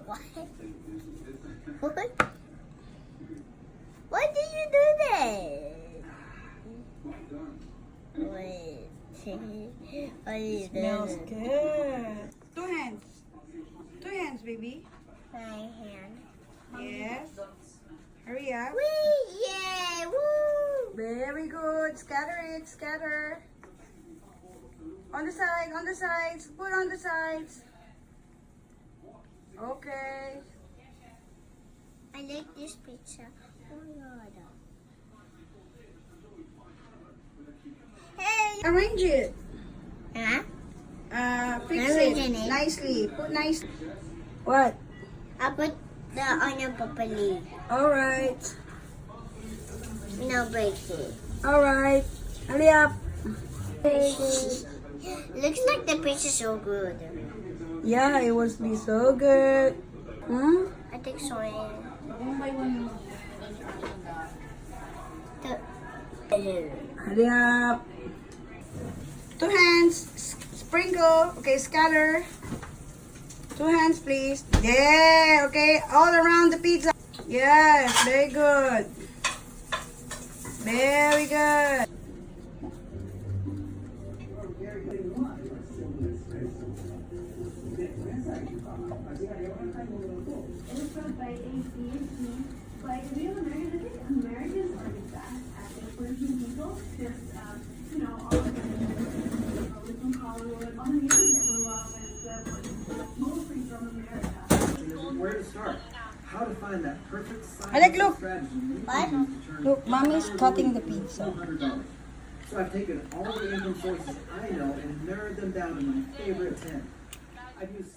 What? What? Why did you do that? Wait. Why did you do Smells that? good. Two hands. Two hands, baby. My hand. Yes. Hurry up. Wee! Yay! Woo! Very good. Scatter it. Scatter. On the side. On the sides. Put on the sides. Okay. I like this pizza. Oh God. Hey! Arrange it. Huh? Fix Arranging it it. nicely. Put nice. What? I put the onion properly. All right. No break it. All right. Hurry up. Looks like the pizza is so good. Yeah, it was be so good. Hmm? I think so. Hurry up. Two hands. Sprinkle. Okay, scatter. Two hands, please. Yeah, okay. All around the pizza. Yes, very good. Very good. Where to start? How to find that perfect size Alec, look. strategy What? Look, mommy's cutting the pizza. $100. So I've taken all the income sources I know and narrowed them down to my favorite 10. I've used